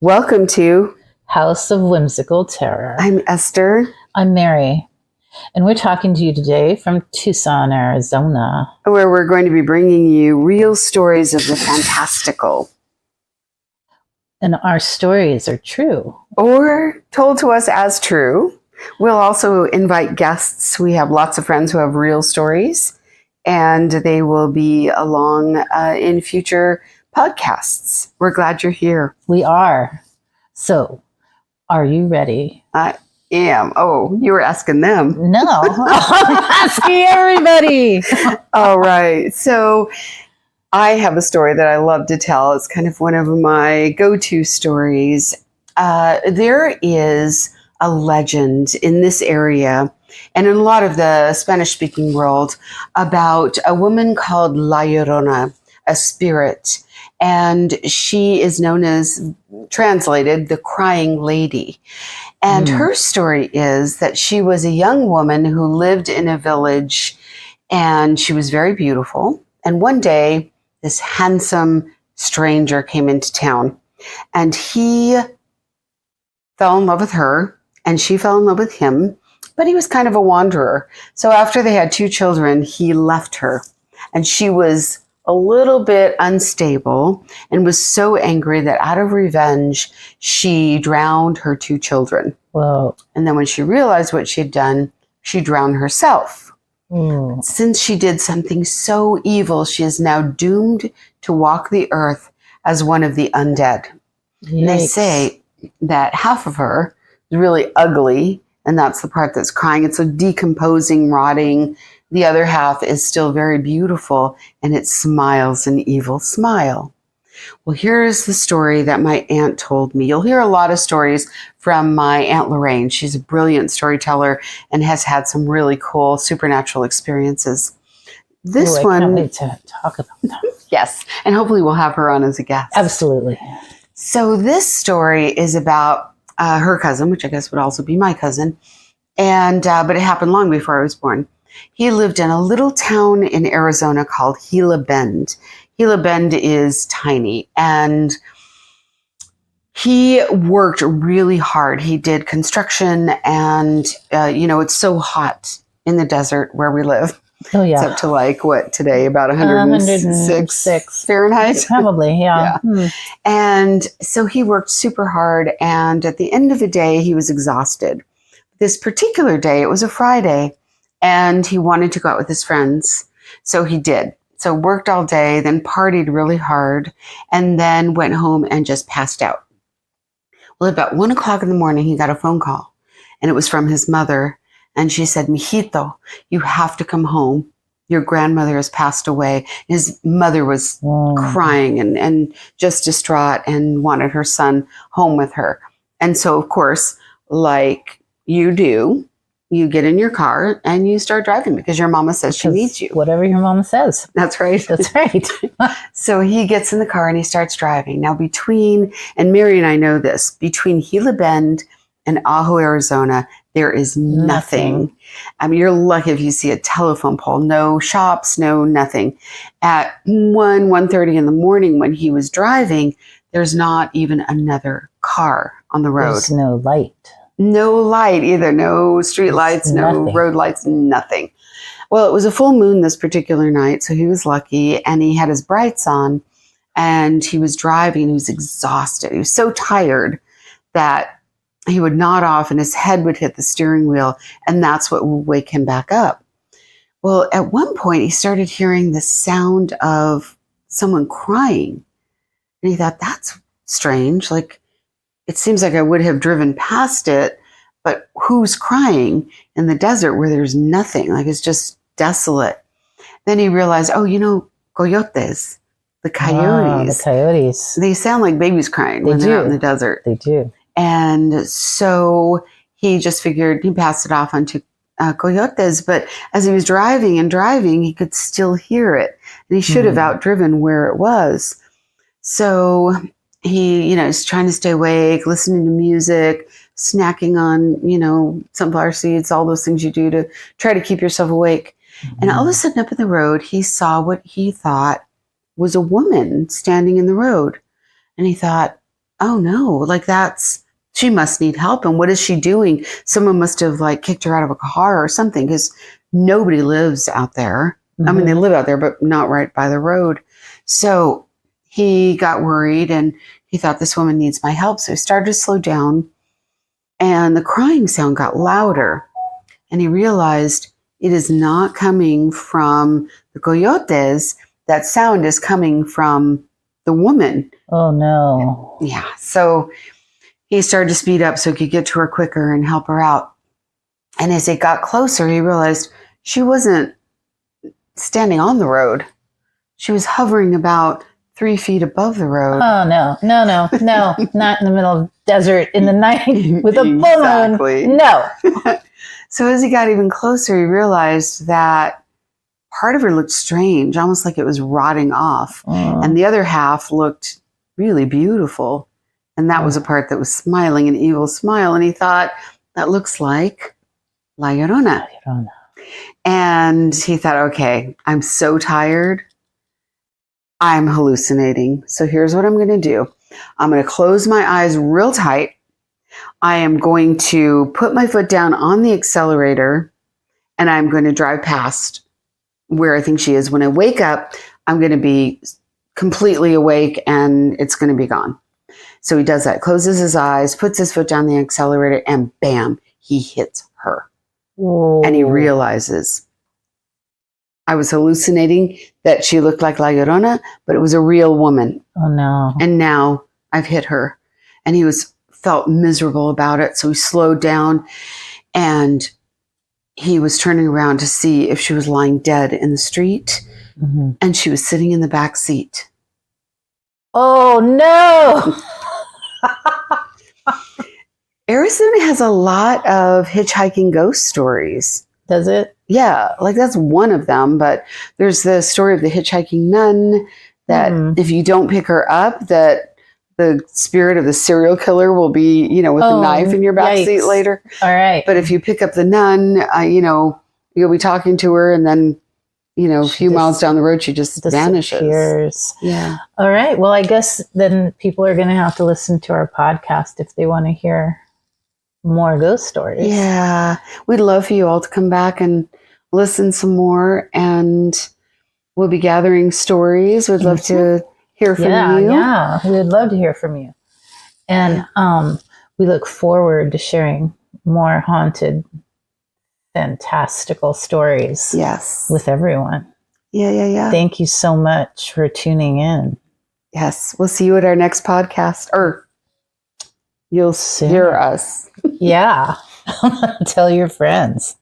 Welcome to House of Whimsical Terror. I'm Esther. I'm Mary, and we're talking to you today from Tucson, Arizona, where we're going to be bringing you real stories of the fantastical. And our stories are true. Or told to us as true. We'll also invite guests. We have lots of friends who have real stories, and they will be along in future podcasts. We're glad you're here. We are. So, are you ready? I am. Oh, you were asking them. No, I'm asking everybody. All right. So I have a story that I love to tell. It's kind of one of my go-to stories. There is a legend in this area and in a lot of the Spanish-speaking world about a woman called LLorona, a spirit. And she is known as, translated, the crying lady. And her story is that she was a young woman who lived in a village, and she was very beautiful. And one day, this handsome stranger came into town, and he fell in love with her, and she fell in love with him, but he was kind of a wanderer. So after they had 2 children, he left her, and she was a little bit unstable and was so angry that out of revenge, she drowned her 2 children. Whoa. And then when she realized what she had done, she drowned herself. Since she did something so evil, she is now doomed to walk the earth as one of the undead. And they say that half of her is really ugly, and that's the part that's crying. It's a decomposing, rotting. The other half is still very beautiful, and it smiles an evil smile. Well, here's the story that my aunt told me. You'll hear a lot of stories from my Aunt Lorraine. She's a brilliant storyteller and has had some really cool supernatural experiences. This I can't wait to talk about that. Yes, and hopefully we'll have her on as a guest. Absolutely. So this story is about her cousin, which I guess would also be my cousin, and but it happened long before I was born. He lived in a little town in Arizona called Gila Bend. Gila Bend is tiny, and he worked really hard. He did construction, and it's so hot in the desert where we live. Oh, yeah. It's up to like, what, today, about 106 Fahrenheit? Probably, yeah. And so he worked super hard, and at the end of the day, he was exhausted. This particular day, it was a Friday, and he wanted to go out with his friends. So he did. So worked all day, then partied really hard, and then went home and just passed out. Well, about 1 o'clock in the morning, he got a phone call, and it was from his mother. And she said, "Mijito, you have to come home. Your grandmother has passed away." His mother was crying and just distraught and wanted her son home with her. And so, of course, like you do, you get in your car and you start driving because your mama says she needs you. Whatever your mama says. That's right. That's right. So he gets in the car and he starts driving. Now and Mary and I know this, between Gila Bend and Ajo, Arizona, there is nothing. I mean, you're lucky if you see a telephone pole, no shops, no nothing. At 1:30 in the morning when he was driving, there's not even another car on the road. There's no light. No light either, no street lights, no road lights, nothing. Well, it was a full moon this particular night, so he was lucky, and he had his brights on, and he was driving, he was exhausted. He was so tired that he would nod off and his head would hit the steering wheel, and that's what would wake him back up. Well, at one point, he started hearing the sound of someone crying, and he thought, that's strange, like, it seems like I would have driven past it, but who's crying in the desert where there's nothing? Like, it's just desolate. Then he realized, coyotes, the coyotes. The coyotes. They sound like babies crying when they're out in the desert. They do. And so he just figured, he passed it off onto coyotes, but as he was driving, he could still hear it. And he should have outdriven where it was. So he, is trying to stay awake, listening to music, snacking on, sunflower seeds, all those things you do to try to keep yourself awake. And all of a sudden up in the road, he saw what he thought was a woman standing in the road. And he thought, oh no, like she must need help. And what is she doing? Someone must have like kicked her out of a car or something, because nobody lives out there. Mm-hmm. I mean, they live out there, but not right by the road. So he got worried and he thought, this woman needs my help. So he started to slow down, and the crying sound got louder. And he realized it is not coming from the coyotes. That sound is coming from the woman. Oh, no. Yeah. So he started to speed up so he could get to her quicker and help her out. And as it got closer, he realized she wasn't standing on the road. She was hovering about 3 feet above the road. Oh, no. Not in the middle of the desert in the night with a full Exactly. moon. No. So as he got even closer, he realized that part of her looked strange, almost like it was rotting off. And the other half looked really beautiful. And that was a part that was smiling, an evil smile. And he thought, that looks like LLorona. And he thought, okay, I'm so tired. I'm hallucinating. So here's what I'm going to do. I'm going to close my eyes real tight. I am going to put my foot down on the accelerator, and I'm going to drive past where I think she is. When I wake up, I'm going to be completely awake and it's going to be gone. So he does that, closes his eyes, puts his foot down the accelerator, and bam, he hits her. Whoa. And he realizes, I was hallucinating that she looked like LLorona, but it was a real woman. Oh, no. And now I've hit her. And he felt miserable about it. So he slowed down, and he was turning around to see if she was lying dead in the street. Mm-hmm. And she was sitting in the back seat. Oh, no. Arizona has a lot of hitchhiking ghost stories. Does it? Yeah, like that's one of them. But there's the story of the hitchhiking nun that if you don't pick her up, that the spirit of the serial killer will be, with a knife in your back seat later. All right. But if you pick up the nun, you'll be talking to her, and then, a few miles down the road, she just vanishes. Yeah. All right. Well, I guess then people are going to have to listen to our podcast if they want to hear more ghost stories. Yeah. We'd love for you all to come back and listen some more, and we'll be gathering stories. We'd love to hear from you. Yeah. We would love to hear from you. And we look forward to sharing more haunted, fantastical stories with everyone. Yeah. Thank you so much for tuning in. Yes. We'll see you at our next podcast, or you'll hear us. Yeah. Tell your friends.